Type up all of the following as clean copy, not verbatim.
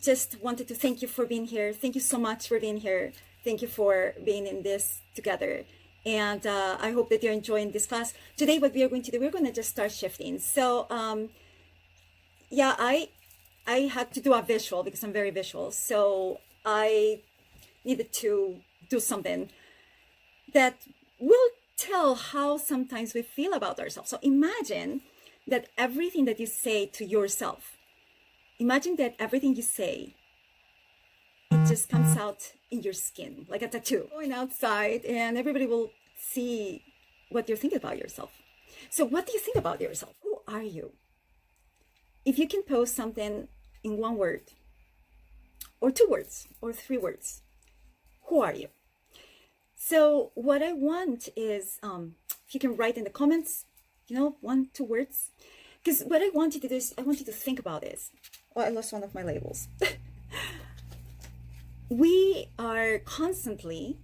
just wanted to thank you for being here. Thank you so much for being here. Thank you for being in this together. And I hope that you're enjoying this class. Today, what we are going to do, we're going to just start shifting. So, yeah, I had to do a visual because I'm very visual. So I needed to do something that will tell how sometimes we feel about ourselves. So imagine that everything that you say to yourself, imagine that everything you say, it just comes out in your skin, like a tattoo. Going outside and everybody will see what you're thinking about yourself. So what do you think about yourself? Who are you? If you can post something in one word, or 2 words, or 3 words, who are you? So what I want is, if you can write in the comments, 1, 2 words. Because what I want you to do is, I want you to think about this. Oh, I lost one of my labels. We are constantly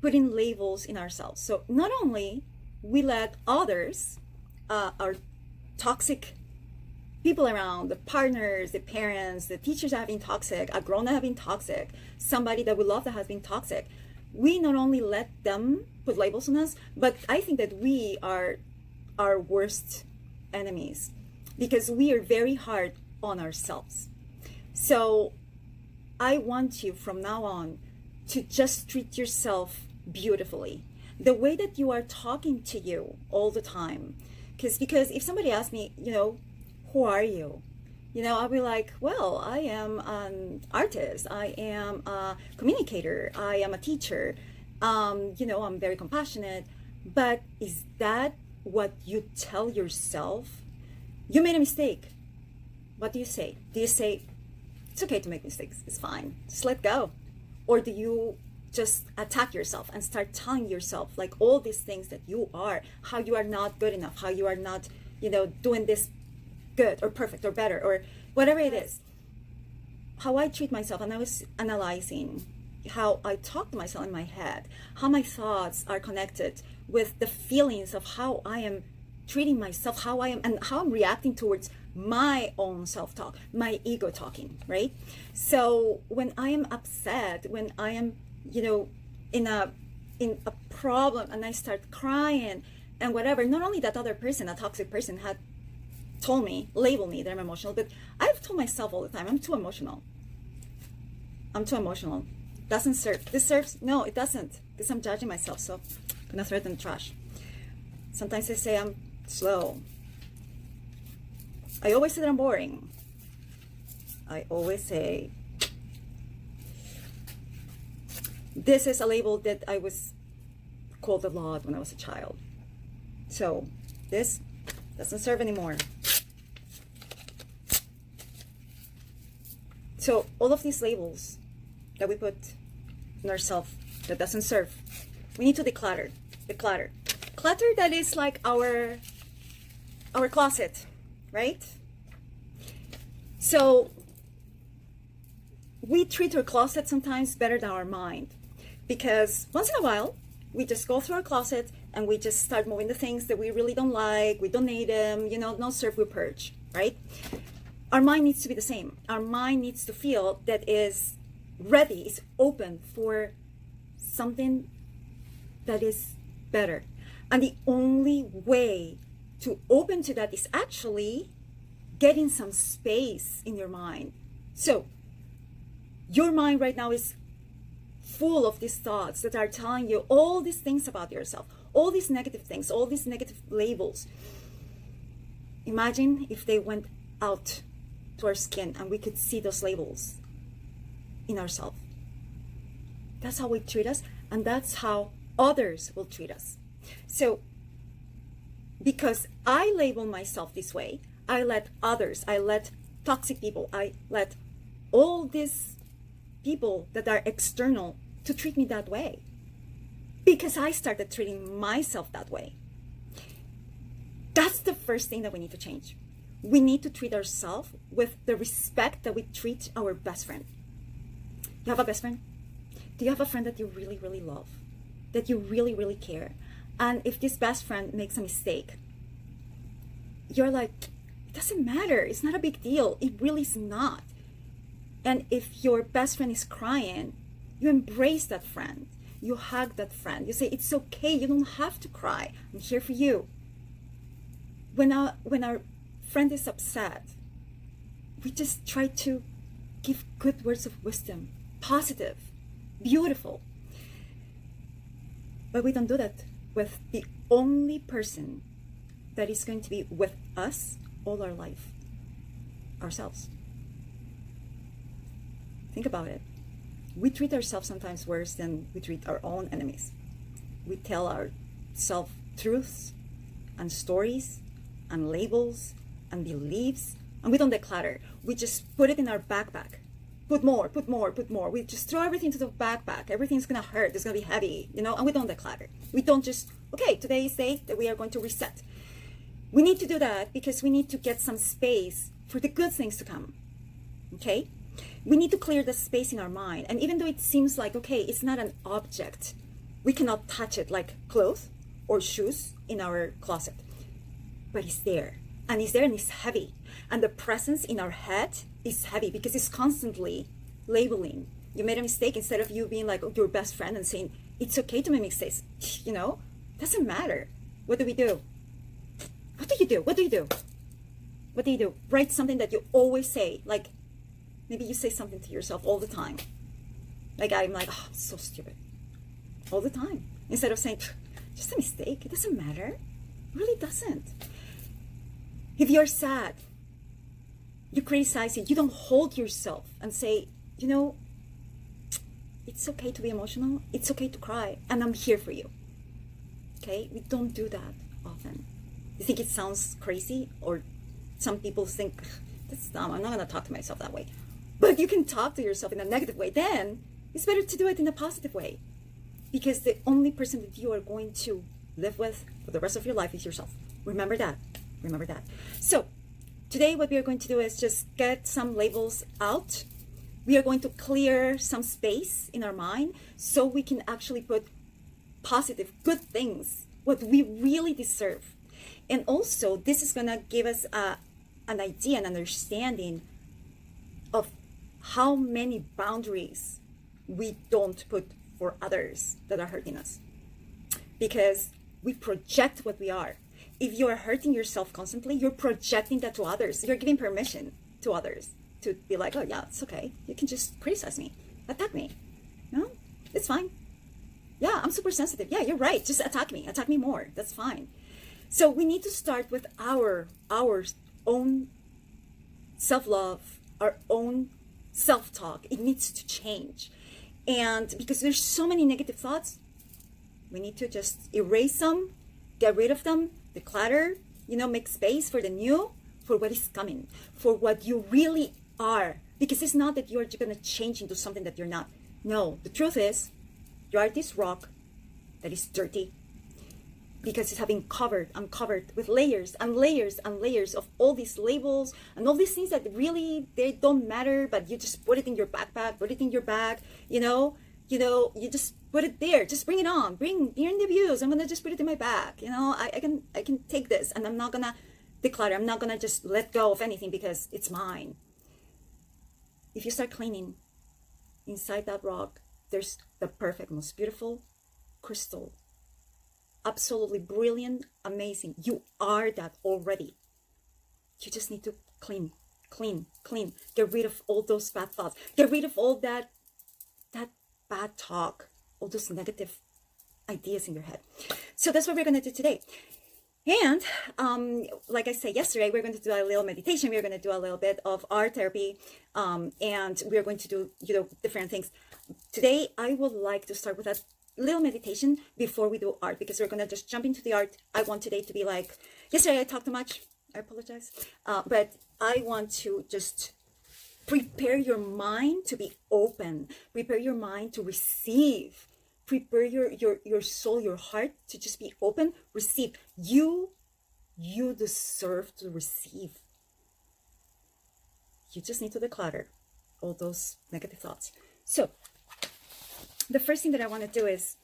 putting labels in ourselves. So not only we let others, our toxic people around, the partners, the parents, the teachers that have been toxic, a grown that have been toxic, somebody that we love that has been toxic, we not only let them put labels on us, but I think that we are our worst enemies because we are very hard on ourselves. So I want you from now on to just treat yourself beautifully. The way that you are talking to you all the time. Because if somebody asks me, who are you? I'll be like, well, I am an artist. I am a communicator. I am a teacher. I'm very compassionate. But is that what you tell yourself? You made a mistake. What do you say? Do you say, it's okay to make mistakes, it's fine, just let go? Or do you just attack yourself and start telling yourself like all these things that you are, how you are not good enough, how you are not, doing this good or perfect or better or whatever it is? How I treat myself, and I was analyzing how I talk to myself in my head, how my thoughts are connected with the feelings of how I am treating myself, how I am, and how I'm reacting towards my own self-talk, my ego talking, right? So when I am upset, when I am, in a problem and I start crying and whatever, not only that other person, a toxic person, had told me, labeled me that I'm emotional, but I've told myself all the time, I'm too emotional. I'm too emotional. Doesn't serve. This serves? No, it doesn't. Because I'm judging myself, so I'm gonna throw it in the trash. Sometimes I say I'm slow. I always say that I'm boring. I always say, this is a label that I was called a lot when I was a child. So this doesn't serve anymore. So all of these labels that we put in ourselves that doesn't serve, we need to declutter. Clutter that is like our closet, right? So we treat our closet sometimes better than our mind, because once in a while we just go through our closet and we just start moving the things that we really don't like, we donate them, no serve, we purge, right? Our mind needs to be the same. Our mind needs to feel that is ready, is open for something that is better. And the only way to open to that is actually getting some space in your mind. So your mind right now is full of these thoughts that are telling you all these things about yourself, all these negative things, all these negative labels. Imagine if they went out to our skin and we could see those labels in ourselves. That's how we treat us, and that's how others will treat us. So because I label myself this way, I let others, I let toxic people, I let all these people that are external to treat me that way, because I started treating myself that way. That's the first thing that we need to change. We need to treat ourselves with the respect that we treat our best friend. You have a best friend? Do you have a friend that you really, really love? That you really, really care? And if this best friend makes a mistake, you're like, it doesn't matter. It's not a big deal. It really is not. And if your best friend is crying, you embrace that friend. You hug that friend. You say, it's okay. You don't have to cry. I'm here for you. When our friend is upset, we just try to give good words of wisdom, positive, beautiful. But we don't do that with the only person that is going to be with us all our life, ourselves. Think about it. We treat ourselves sometimes worse than we treat our own enemies. We tell ourselves truths and stories and labels and beliefs, and we don't declutter. We just put it in our backpack. Put more. We just throw everything into the backpack. Everything's gonna hurt. It's gonna be heavy, and we don't declutter. We don't just, okay, today is the day that we are going to reset. We need to do that because we need to get some space for the good things to come, okay? We need to clear the space in our mind. And even though it seems like, okay, it's not an object, we cannot touch it like clothes or shoes in our closet, but it's there. And it's there and it's heavy. And the presence in our head is heavy because it's constantly labeling. You made a mistake, instead of you being like your best friend and saying, it's okay to make mistakes, doesn't matter. What do we do? What do you do? Write something that you always say, like, maybe you say something to yourself all the time. Like I'm like, oh, so stupid. All the time. Instead of saying, just a mistake. It doesn't matter. It really doesn't. If you're sad, you criticize it. You don't hold yourself and say, it's okay to be emotional. It's okay to cry. And I'm here for you. Okay? We don't do that often. You think it sounds crazy? Or some people think, that's dumb. I'm not going to talk to myself that way. But you can talk to yourself in a negative way. Then it's better to do it in a positive way, because the only person that you are going to live with for the rest of your life is yourself. Remember that. So today what we are going to do is just get some labels out. We are going to clear some space in our mind so we can actually put positive, good things, what we really deserve. And also this is going to give us an idea, an understanding of how many boundaries we don't put for others that are hurting us. Because we project what we are. If you are hurting yourself constantly, you're projecting that to others. You're giving permission to others to be like, oh yeah, it's okay. You can just criticize me, attack me. No, it's fine. Yeah, I'm super sensitive. Yeah, you're right. Just attack me more. That's fine. So we need to start with our own self-love, our own self-talk. It needs to change. And because there's so many negative thoughts, we need to just erase them, get rid of them, declutter, make space for the new, for what is coming, for what you really are. Because it's not that you're going to change into something that you're not. No, the truth is, you are this rock that is dirty, because it's having uncovered with layers and layers and layers of all these labels and all these things that really, they don't matter, but you just put it in your backpack, put it in your bag, you just put it there. Just bring it on. Bring the abuse. I'm gonna just put it in my bag. I can take this, and I'm not gonna declutter. I'm not gonna just let go of anything because it's mine. If you start cleaning inside that rock, there's the perfect, most beautiful crystal. Absolutely brilliant, amazing. You are that already. You just need to clean. Get rid of all those bad thoughts. Get rid of all that bad talk, all those negative ideas in your head. So that's what we're going to do today. And like I said yesterday, we're going to do a little meditation. We're going to do a little bit of art therapy, and we're going to do different things. Today, I would like to start with a little meditation before we do art, because we're going to just jump into the art. I want today to be like, yesterday I talked too much. I apologize. But I want to just prepare your mind to be open. Prepare your mind to receive. Prepare your soul, your heart to just be open. Receive. You deserve to receive. You just need to declutter all those negative thoughts. So the first thing that I want to do is,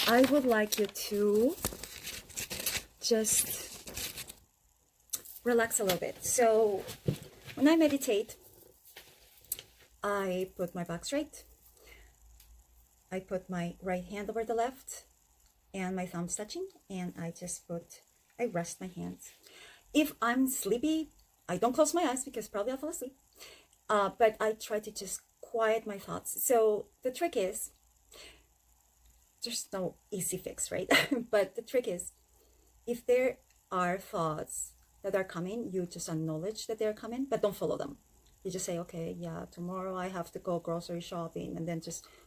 I would like you to just relax a little bit. So when I meditate, I put my back straight. I put my right hand over the left and my thumbs touching, and I rest my hands. If I'm sleepy, I don't close my eyes because probably I'll fall asleep. But I try to just quiet my thoughts. So the trick is, there's no easy fix, right? But the trick is, if there are thoughts that are coming, you just acknowledge that they're coming, but don't follow them. You just say, okay, yeah, tomorrow I have to go grocery shopping, and then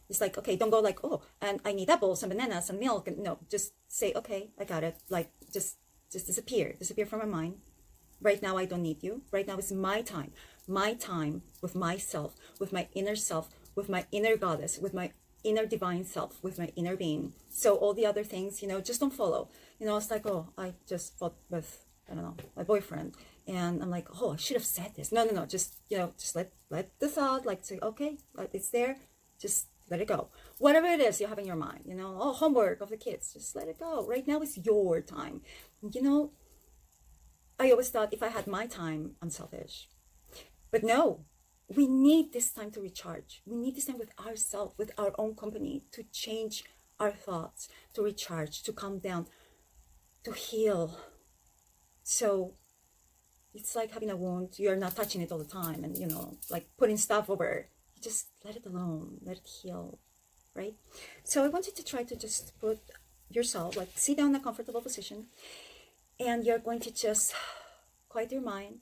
it's like, okay, don't go like, oh, and I need apples and bananas and milk, and no, just say, okay, I got it. Like, just disappear from my mind. Right now I don't need you. Right now is my time with myself, with my inner self, with my inner goddess, with my inner divine self, with my inner being. So all the other things, just don't follow. It's like, oh, I just fought with, I don't know, my boyfriend, and I'm like, oh, I should have said this. No, just just let the thought, like, say, okay, it's there, just let it go. Whatever it is you have in your mind, oh, homework of the kids, just let it go. Right now is your time. I always thought if I had my time, I'm selfish. But no, we need this time to recharge. We need this time with ourselves, with our own company, to change our thoughts, to recharge, to calm down, to heal. So it's like having a wound. You're not touching it all the time and, like putting stuff over. You just let it alone, let it heal, right? So I wanted to try to just put yourself, like, sit down in a comfortable position, and you're going to just quiet your mind.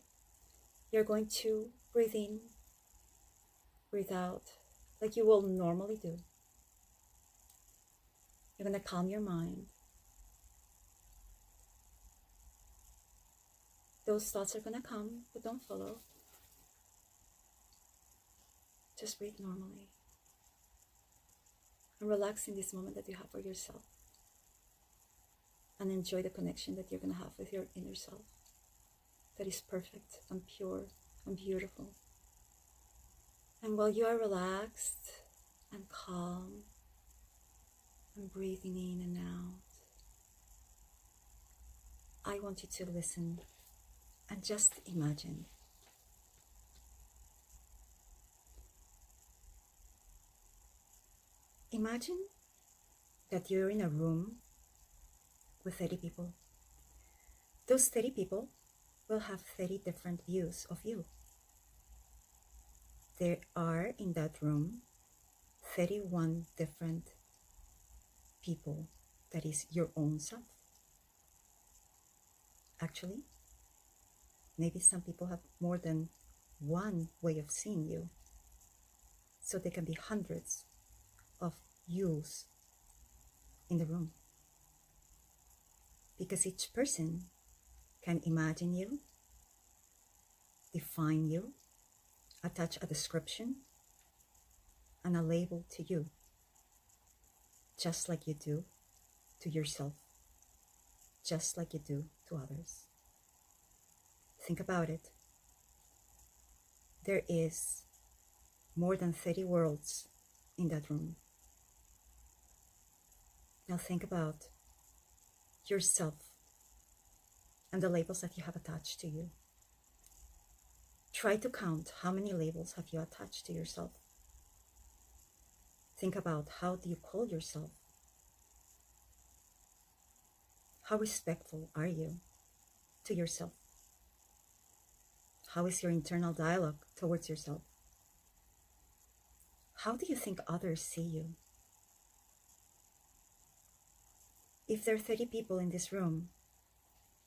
You're going to breathe in, breathe out, like you will normally do. You're going to calm your mind. Those thoughts are going to come, but don't follow. Just breathe normally. And relax in this moment that you have for yourself. And enjoy the connection that you're going to have with your inner self. That is perfect and pure and beautiful. And while you are relaxed and calm and breathing in and out, I want you to listen and just imagine. Imagine that you're in a room with 30 people. Those 30 people will have 30 different views of you. There are in that room 31 different people that is your own self. Actually, maybe some people have more than one way of seeing you. So there can be hundreds of yous in the room. Because each person can imagine you, define you, attach a description and a label to you, just like you do to yourself, just like you do to others. Think about it. There is more than 30 worlds in that room. Now think about yourself and the labels that you have attached to you. Try to count how many labels have you attached to yourself. Think about, how do you call yourself? How respectful are you to yourself? How is your internal dialogue towards yourself? How do you think others see you? If there are 30 people in this room,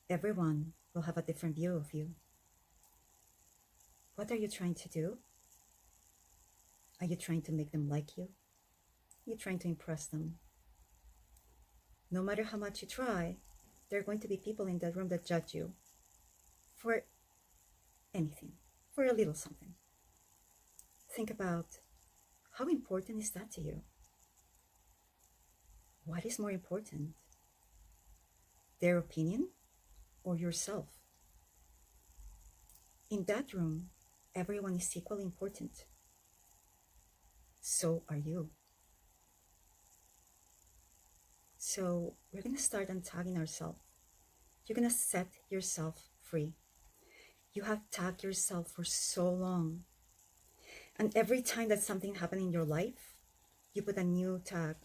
everyone will have a different view of you. What are you trying to do? Are you trying to make them like you? Are you trying to impress them? No matter how much you try, there are going to be people in that room that judge you for anything, for a little something. Think about, how important is that to you? What is more important? Their opinion or yourself? In that room, everyone is equally important. So are you. So we're going to start untagging ourselves. You're going to set yourself free. You have tagged yourself for so long. And every time that something happens in your life, you put a new tag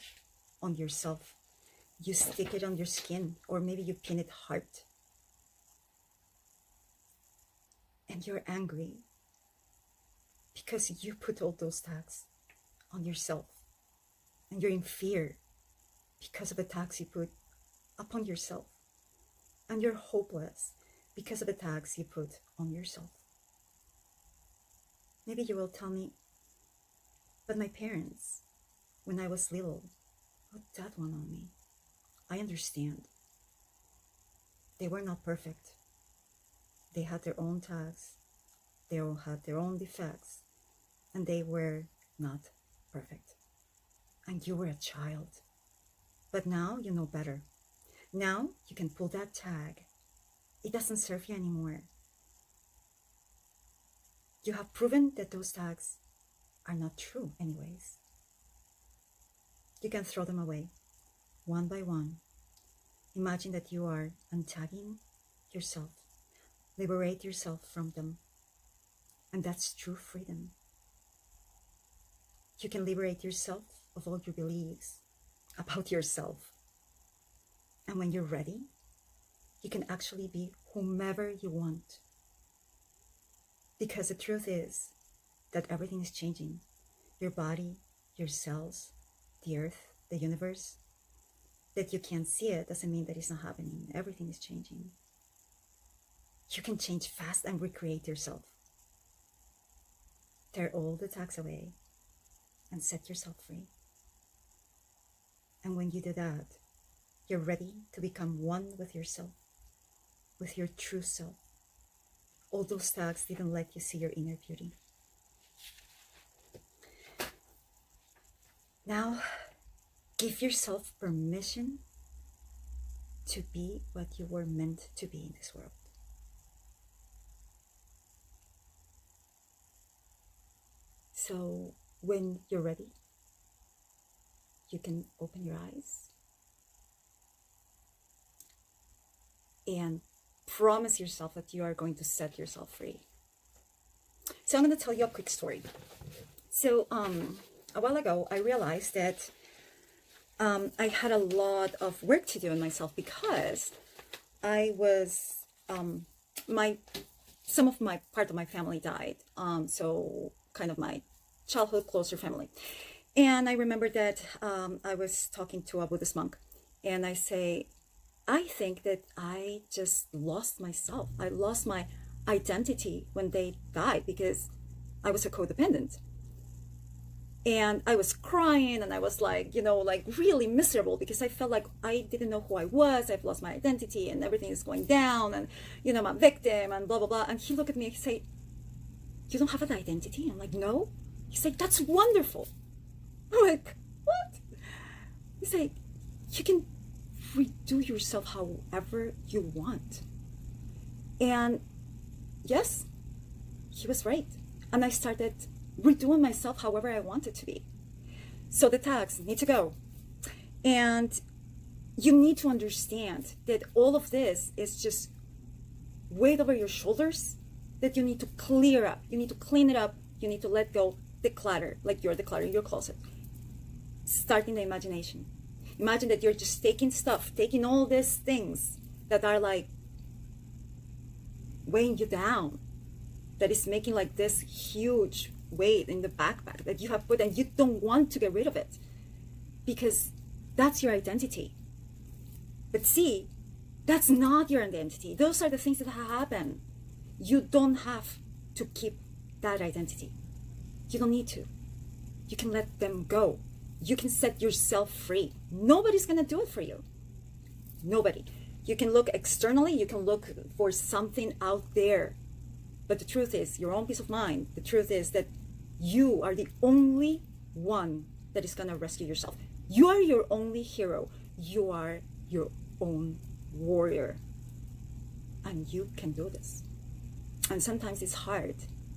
on yourself. You stick it on your skin, or maybe you pin it hard. And you're angry because you put all those tags on yourself. And you're in fear because of the tags you put upon yourself. And you're hopeless because of the tags you put on yourself. Maybe you will tell me, but my parents, when I was little, put that one on me. I understand. They were not perfect. They had their own tags. They all had their own defects. And they were not perfect. And you were a child. But now you know better. Now you can pull that tag. It doesn't serve you anymore. You have proven that those tags are not true anyways. You can throw them away, one by one. Imagine that you are untagging yourself. Liberate yourself from them. And that's true freedom. You can liberate yourself of all your beliefs about yourself. And when you're ready, you can actually be whomever you want. Because the truth is that everything is changing. Your body, your cells, the earth, the universe. That you can't see it doesn't mean that it's not happening. Everything is changing. You can change fast and recreate yourself. Tear all the tags away and set yourself free. And when you do that, you're ready to become one with yourself, with your true self. All those tags didn't let you see your inner beauty. Now, give yourself permission to be what you were meant to be in this world. So, when you're ready, you can open your eyes and promise yourself that you are going to set yourself free. So I'm going to tell you a quick story. So a while ago, I realized that I had a lot of work to do on myself because I was, some of my, part of my family died. So kind of my childhood closer family. And I remember that I was talking to a Buddhist monk and I say, I think that I just lost myself. I lost my identity when they died because I was a codependent. And I was crying and I was like, you know, like really miserable because I felt like I didn't know who I was. I've lost my identity and everything is going down and, you know, I'm a victim and blah, blah, blah. And he looked at me and he said, you don't have an identity? I'm like, no. He said, that's wonderful. I'm like, what? He said, you can redo yourself however you want. And yes, he was right. And I started redoing myself however I wanted to be. So the tags need to go. And you need to understand that all of this is just weight over your shoulders that you need to clear up. You need to clean it up. You need to let go, declutter, like you're decluttering your closet. Start in the imagination. Imagine that you're just taking stuff, taking all these things that are like weighing you down, that is making like this huge weight in the backpack that you have put and you don't want to get rid of it because that's your identity. But see, that's not your identity. Those are the things that happen. You don't have to keep that identity. You don't need to. You can let them go. You can set yourself free. Nobody's going to do it for you. Nobody. You can look externally. You can look for something out there. But the truth is, your own peace of mind, the truth is that you are the only one that is going to rescue yourself. You are your only hero. You are your own warrior. And you can do this. And sometimes it's hard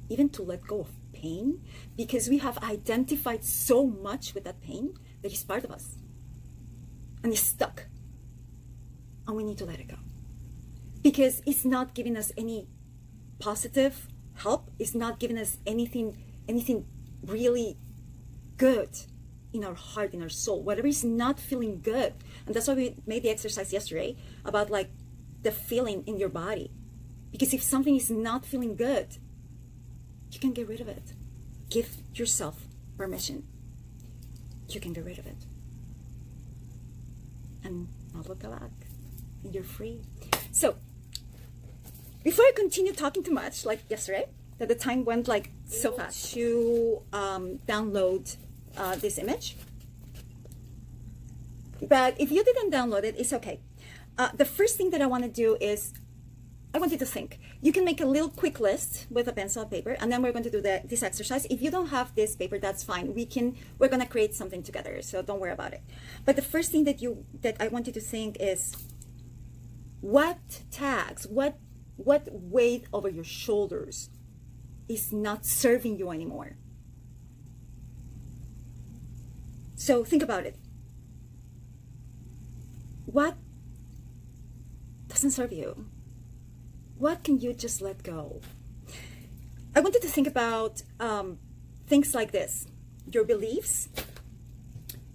even to let go of pain because we have identified so much with that pain that it's part of us. And it's stuck. And we need to let it go. Because it's not giving us any positive help. It's not giving us anything really good in our heart, in our soul, whatever is not feeling good. And that's why we made the exercise yesterday about like the feeling in your body. Because if something is not feeling good, you can get rid of it. Give yourself permission. You can get rid of it. And not look back. And you're free. So, before I continue talking too much, like yesterday, that the time went like so fast, to download this image. But if you didn't download it, it's okay. The first thing that I want to do is, I want you to think. You can make a little quick list with a pencil and paper, and then we're going to do this exercise. If you don't have this paper, that's fine. We're going to create something together, so don't worry about it. But the first thing that I want you to think is, what tags, what weight over your shoulders is not serving you anymore? So think about it. What doesn't serve you? What can you just let go? I wanted to think about things like this: your beliefs,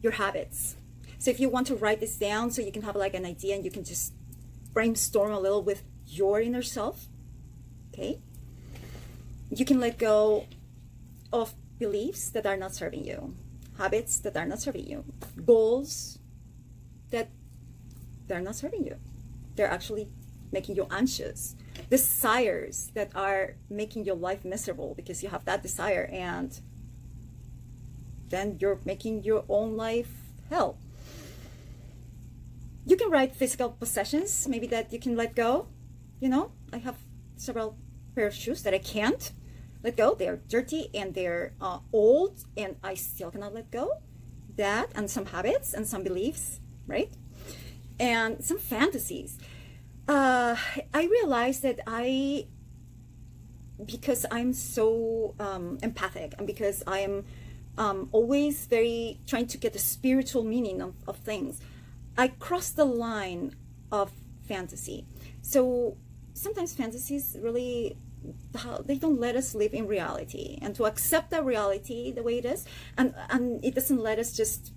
your habits. So if you want to write this down so you can have like an idea and you can just brainstorm a little with your inner self, okay? You can let go of beliefs that are not serving you, habits that are not serving you, goals that they're not serving you. They're actually making you anxious, desires that are making your life miserable because you have that desire, and then you're making your own life hell. You can write physical possessions, maybe that you can let go. You know, I have several pair of shoes that I can't let go. They're dirty and they're old, and I still cannot let go. That, and some habits and some beliefs, right? And some fantasies. I realized that because I'm so empathic, and because I am always very trying to get the spiritual meaning of things, I cross the line of fantasy. So sometimes fantasies really, they don't let us live in reality, and to accept that reality the way it is, and it doesn't let us just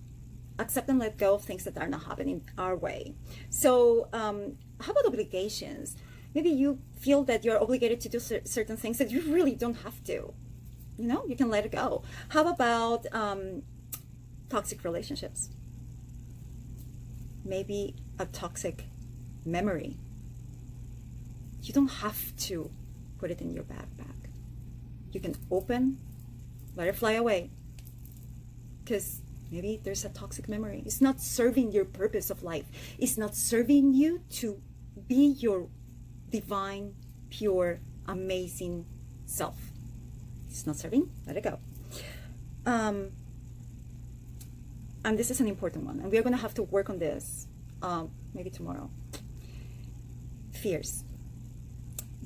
accept and let go of things that are not happening our way. So how about obligations? Maybe you feel that you're obligated to do certain things that you really don't have to. You know, you can let it go. How about toxic relationships? Maybe a toxic memory. You don't have to put it in your backpack. You can open, let it fly away. Because maybe there's a toxic memory. It's not serving your purpose of life. It's not serving you to be your divine, pure, amazing self. It's not serving. Let it go. And this is an important one. And we're going to have to work on this maybe tomorrow. Fears.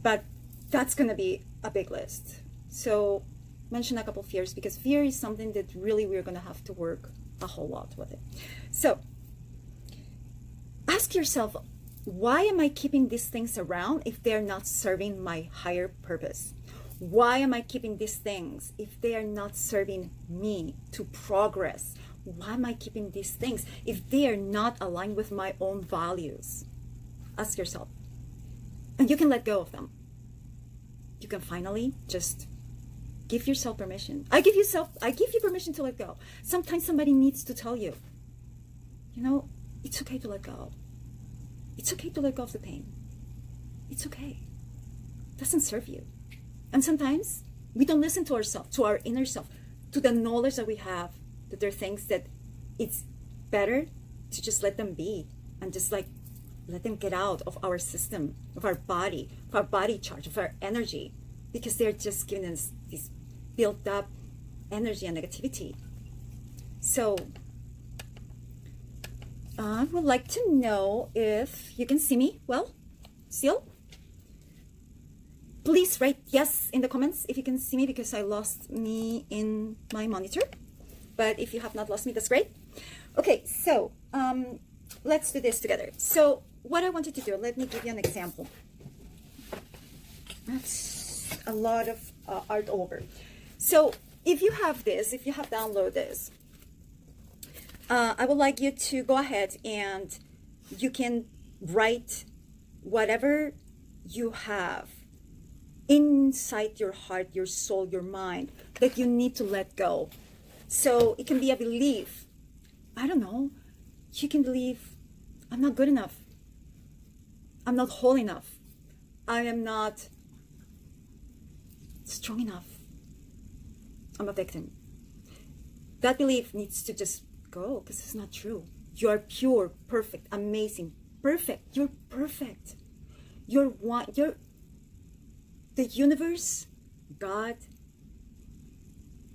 But that's going to be a big list. So mention a couple fears, because fear is something that really we're going to have to work a whole lot with it. So ask yourself, why am I keeping these things around if they're not serving my higher purpose? Why am I keeping these things if they are not serving me to progress? Why am I keeping these things if they are not aligned with my own values? Ask yourself. And you can let go of them. You can finally just give yourself permission. I give you permission to let go. Sometimes somebody needs to tell you, you know, it's okay to let go. It's okay to let go of the pain. It's okay. It doesn't serve you. And sometimes we don't listen to ourselves, to our inner self, to the knowledge that we have, that there are things that it's better to just let them be, and just like let them get out of our system, of our body charge, of our energy, because they're just giving us this built up energy and negativity. So I would like to know if you can see me well still. Please write yes in the comments if you can see me, because I lost me in my monitor. But if you have not lost me, that's great. Okay, so let's do this together. So what I wanted to do, let me give you an example. That's a lot of art over. So if you have this, if you have downloaded this, I would like you to go ahead and you can write whatever you have inside your heart, your soul, your mind that you need to let go. So it can be a belief. I don't know. You can believe, I'm not good enough. I'm not whole enough. I am not strong enough. I'm a victim. That belief needs to just go because it's not true. You are pure, perfect, amazing, perfect. You're perfect. You're one. You're the universe, God,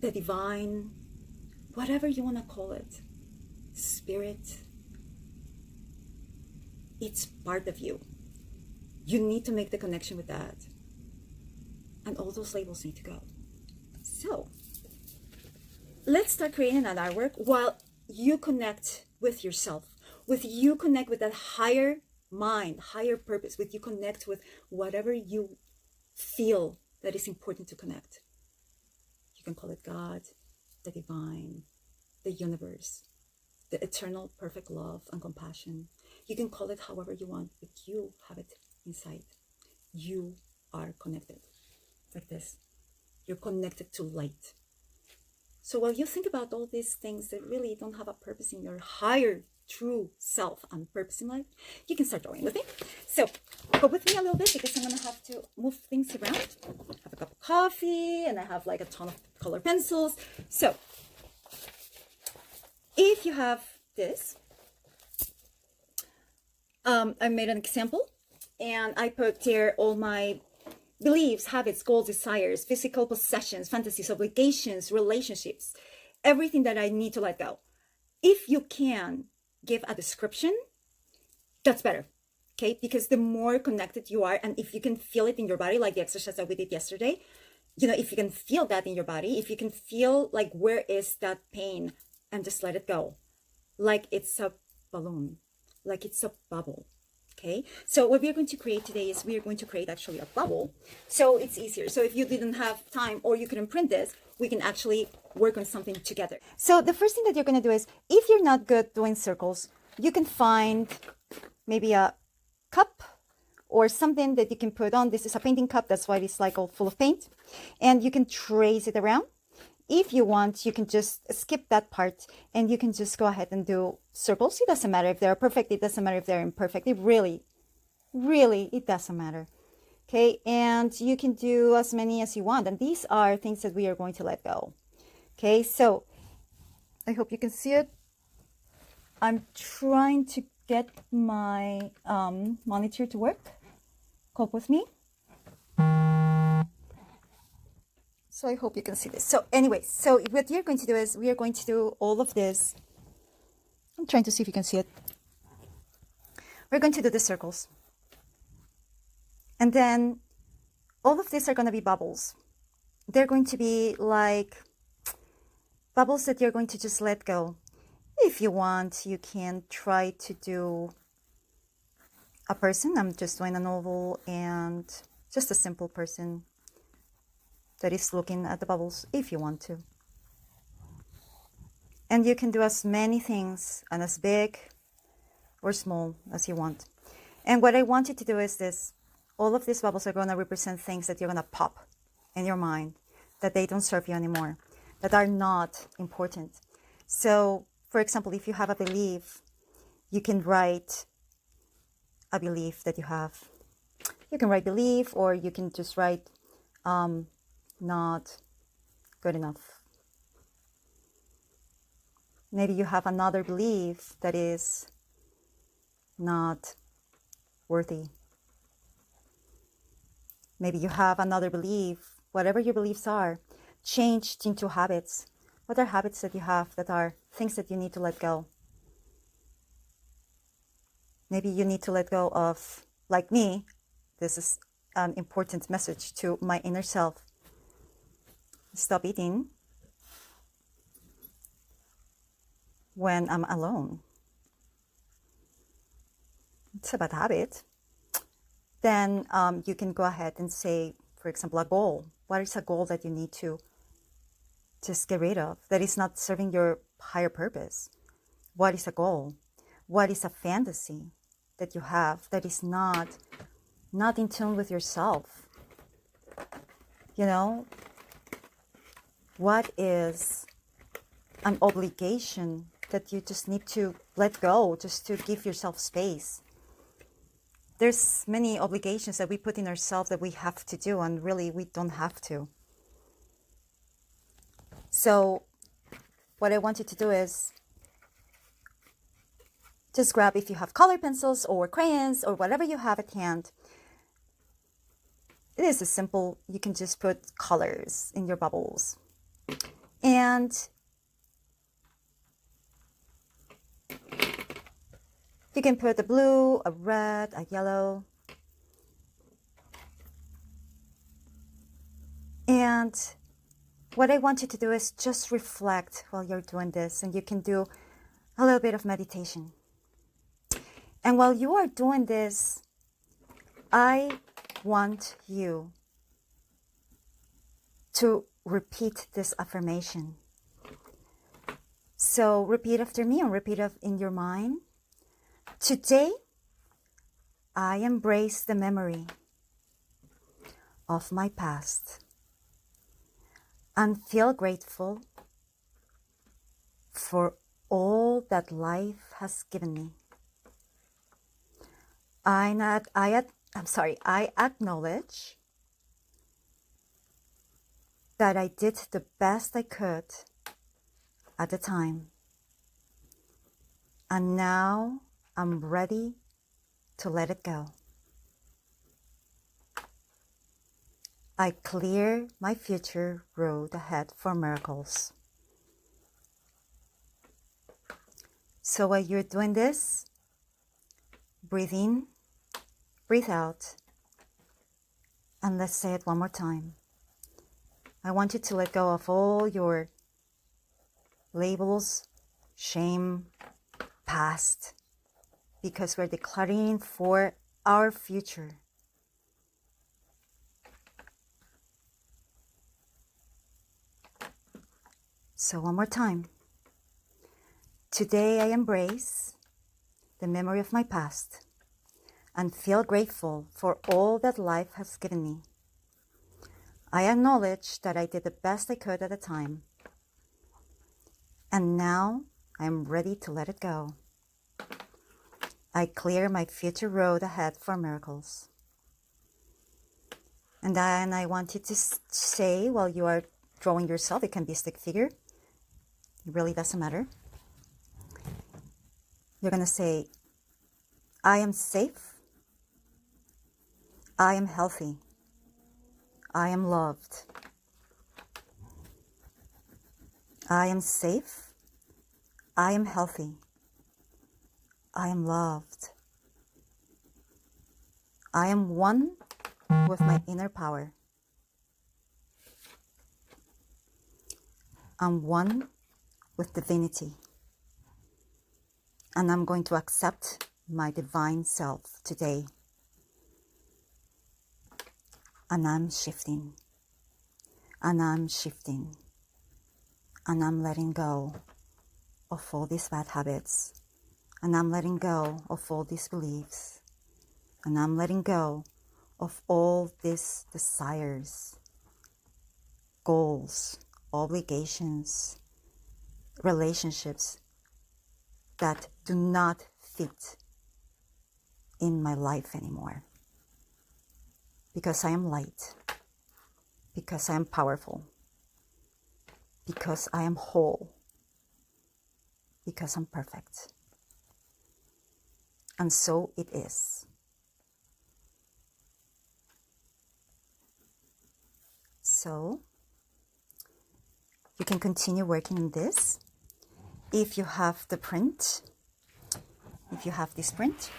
the divine, whatever you want to call it, spirit. It's part of you. You need to make the connection with that. And all those labels need to go. So, let's start creating an artwork while you connect with yourself, with you connect with that higher mind, higher purpose, with you connect with whatever you feel that is important to connect. You can call it God, the divine, the universe, the eternal perfect love and compassion. You can call it however you want, but you have it inside. You are connected. Like this. You're connected to light. So while you think about all these things that really don't have a purpose in your higher true self and purpose in life, you can start drawing with me. So go with me a little bit because I'm going to have to move things around. I have a cup of coffee and I have like a ton of color pencils. So if you have this, I made an example and I put here all my beliefs, habits, goals, desires, physical possessions, fantasies, obligations, relationships, everything that I need to let go. If you can give a description, that's better, okay? Because the more connected you are, and if you can feel it in your body, like the exercise that we did yesterday, you know, if you can feel that in your body, if you can feel like where is that pain, and just let it go, like it's a balloon, like it's a bubble. Okay, so what we're going to create today is we're going to create actually a bubble. So it's easier. So if you didn't have time or you couldn't print this, we can actually work on something together. So the first thing that you're going to do is, if you're not good doing circles, you can find maybe a cup or something that you can put on. This is a painting cup. That's why it's like all full of paint. And you can trace it around. If you want, you can just skip that part and you can just go ahead and do circles. It doesn't matter if they're perfect. It doesn't matter if they're imperfect. It really, it doesn't matter. Okay, and you can do as many as you want. And these are things that we are going to let go. Okay, so I hope you can see it. I'm trying to get my monitor to work. Cope with me. So I hope you can see this. So anyway, so what you're going to do is we are going to do all of this. I'm trying to see if you can see it. We're going to do the circles. And then all of these are going to be bubbles. They're going to be like bubbles that you're going to just let go. If you want, you can try to do a person. I'm just doing an oval and just a simple person that is looking at the bubbles if you want to. And you can do as many things and as big or small as you want. And what I want you to do is this. All of these bubbles are going to represent things that you're going to pop in your mind, that they don't serve you anymore, that are not important. So, for example, if you have a belief, you can write a belief that you have. You can write belief, or you can just write not good enough. Maybe you have another belief that is not worthy. Maybe you have another belief, whatever your beliefs are, changed into habits. What are habits that you have that are things that you need to let go? Maybe you need to let go of, like me, this is an important message to my inner self. Stop eating when I'm alone. It's a bad habit. Then you can go ahead and say, for example, a goal. What is a goal that you need to just get rid of, that is not serving your higher purpose? What is a goal? What is a fantasy that you have that is not in tune with yourself? You know, what is an obligation that you just need to let go, just to give yourself space? There's many obligations that we put in ourselves that we have to do, and really we don't have to. So what I want you to do is just grab, if you have colored pencils or crayons or whatever you have at hand. It is a simple, you can just put colors in your bubbles. And you can put a blue, a red, a yellow. And what I want you to do is just reflect while you're doing this, and you can do a little bit of meditation. And while you are doing this, I want you to repeat this affirmation. So repeat after me and repeat it in your mind. Today, I embrace the memory of my past and feel grateful for all that life has given me. I acknowledge that I did the best I could at the time, and now I'm ready to let it go. I clear my future road ahead for miracles. So while you're doing this, breathe in, breathe out, and let's say it one more time. I want you to let go of all your labels, shame, past, because we're declaring for our future. So one more time. Today I embrace the memory of my past and feel grateful for all that life has given me. I acknowledge that I did the best I could at the time, and now I am ready to let it go. I clear my future road ahead for miracles. And then I want you to say, while you are drawing yourself, it can be a stick figure, it really doesn't matter. You're going to say, I am safe, I am healthy, I am loved. I am safe, I am healthy, I am loved. I am one with my inner power. I'm one with divinity. And I'm going to accept my divine self today. And I'm shifting. And I'm shifting. And I'm letting go of all these bad habits. And I'm letting go of all these beliefs. And I'm letting go of all these desires, goals, obligations, relationships that do not fit in my life anymore. Because I am light. Because I am powerful. Because I am whole. Because I'm perfect. And so it is. So you can continue working on this. If you have the print, if you have this print,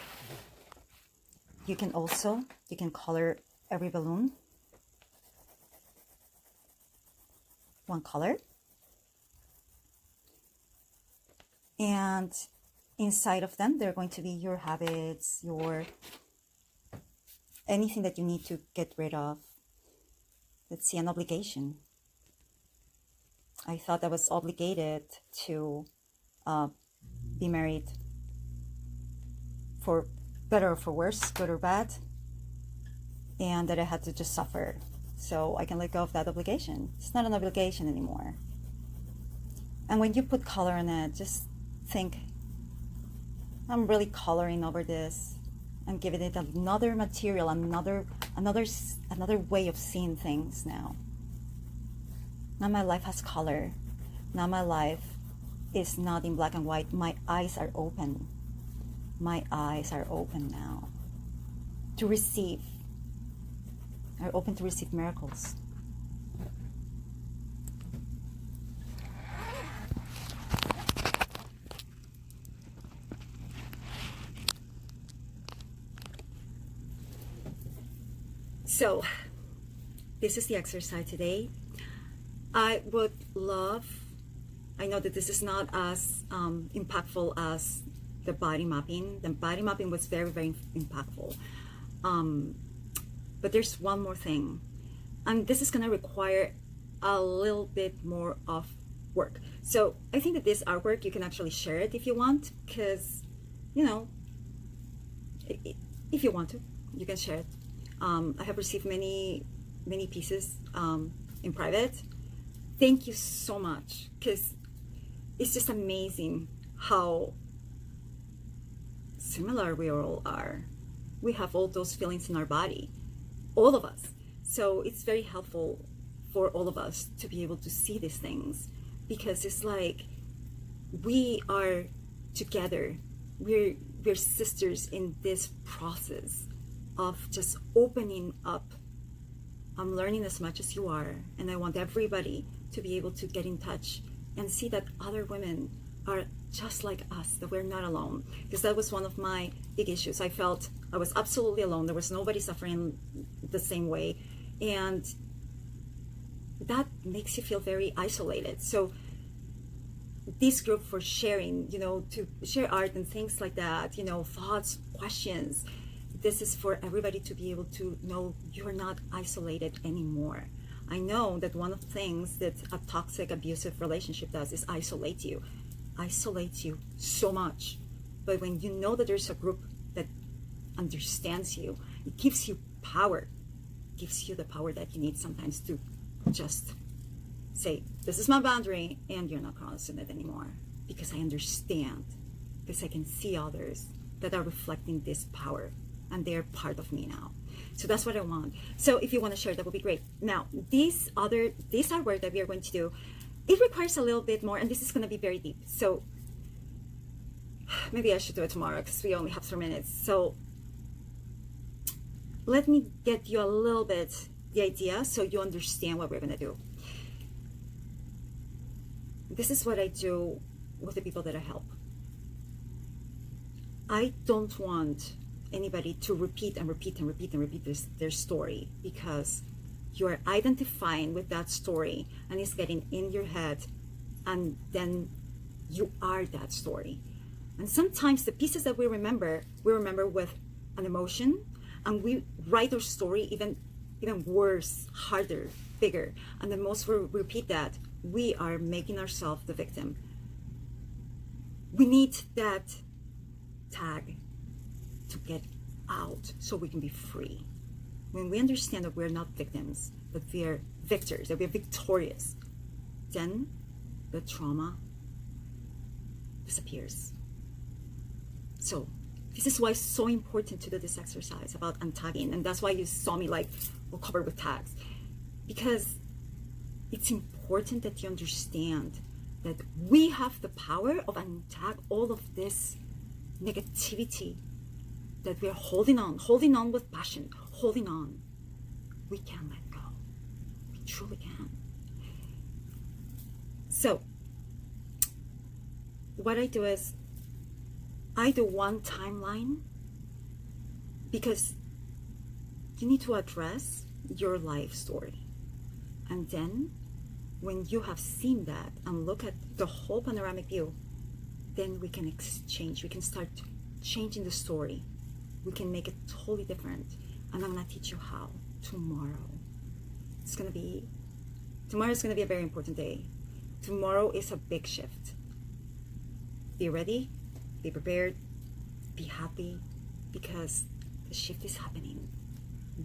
you can color every balloon one color. And inside of them, they're going to be your habits, your anything that you need to get rid of. Let's see, an obligation. I thought I was obligated to be married for better or for worse, good or bad, and that I had to just suffer so I can let go of that obligation. It's not an obligation anymore. And when you put color on it, just think, I'm really coloring over this and giving it another material, another way of seeing things now. Now my life has color. Now my life is not in black and white. My eyes are open. My eyes are open now to receive, are open to receive miracles. So, this is the exercise today. I would love, I know that this is not as impactful as the body mapping. The body mapping was very, very impactful. But there's one more thing. And this is going to require a little bit more of work. So I think that this artwork, you can actually share it if you want, because, you know, if you want to, you can share it. I have received many pieces in private. Thank you so much, because it's just amazing how similar we all are. We have all those feelings in our body, all of us. So it's very helpful for all of us to be able to see these things, because it's like we are together. We're sisters in this process of just opening up. I'm learning as much as you are, and I want everybody to be able to get in touch and see that other women are just like us, that we're not alone. Because that was one of my big issues. I felt I was absolutely alone. There was nobody suffering the same way, and that makes you feel very isolated. So this group for sharing, you know, to share art and things like that, you know, thoughts, questions, this is for everybody to be able to know you're not isolated anymore. I know that one of the things that a toxic, abusive relationship does is isolate you so much. But when you know that there's a group that understands you, it gives you power, gives you the power that you need sometimes to just say, this is my boundary, and you're not crossing it anymore, because I understand, because I can see others that are reflecting this power, and they're part of me now. So that's what I want. So if you want to share, that would be great. Now, this artwork that we are going to do, it requires a little bit more, and this is going to be very deep. So maybe I should do it tomorrow, because we only have 3 minutes. So let me get you a little bit the idea so you understand what we're going to do. This is what I do with the people that I help. I don't want anybody to repeat their story, because you're identifying with that story and it's getting in your head, and then you are that story. And sometimes the pieces that we remember with an emotion, and we write our story even worse, harder, bigger. And the most we repeat that, we are making ourselves the victim. We need that tag to get out so we can be free. When we understand that we're not victims, that we are victors, that we are victorious, then the trauma disappears. So this is why it's so important to do this exercise about untagging, and that's why you saw me like all covered with tags, because it's important that you understand that we have the power of untag all of this negativity that we're holding on with passion, holding on. We can let go. We truly can. So what I do is I do one timeline, because you need to address your life story. And then when you have seen that and look at the whole panoramic view, then we can exchange. We can start changing the story. We can make it totally different. And I'm going to teach you how tomorrow. Tomorrow is going to be a very important day. Tomorrow is a big shift. Be ready, be prepared, be happy, because the shift is happening.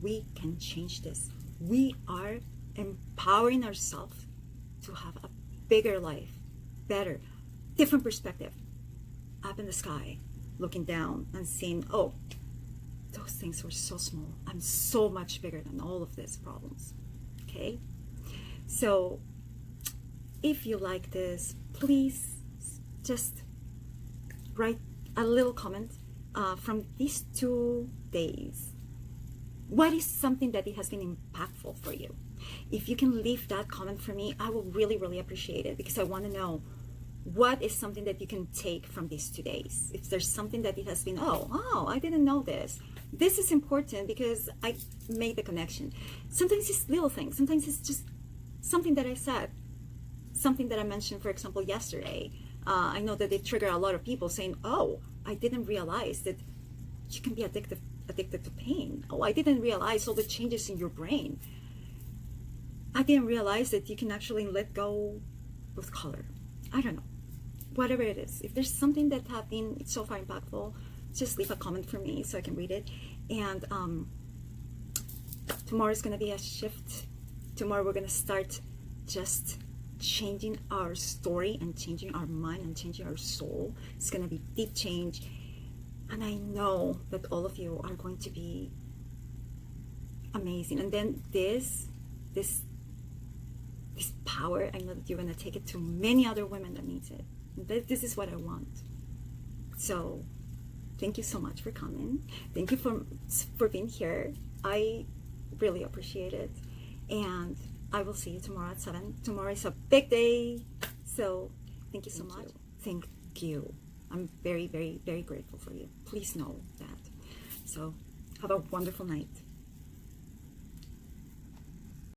We can change this. We are empowering ourselves to have a bigger life, better, different perspective. Up in the sky, looking down and seeing, oh, those things were so small. I'm so much bigger than all of these problems. Okay? So, if you like this, please just write a little comment from these 2 days. What is something that it has been impactful for you? If you can leave that comment for me, I will really, really appreciate it, because I want to know what is something that you can take from these 2 days. If there's something that it has been, oh, I didn't know this. This is important because I made the connection. Sometimes it's little things. Sometimes it's just something that I said, something that I mentioned, for example, yesterday. I know that it triggered a lot of people saying, oh, I didn't realize that you can be addicted to pain. Oh, I didn't realize all the changes in your brain. I didn't realize that you can actually let go with color. I don't know. Whatever it is. If there's something that have been so far impactful, just leave a comment for me so I can read it. And tomorrow is going to be a shift. Tomorrow we're going to start just changing our story and changing our mind and changing our soul. It's going to be deep change. And I know that all of you are going to be amazing. And then this power, I know that you're going to take it to many other women that needs it. This is what I want. So thank you so much for coming. Thank you for being here. I really appreciate it. And I will see you tomorrow at 7. Tomorrow is a big day. So thank you so much. Thank you. I'm very, very, very grateful for you. Please know that. So have a wonderful night.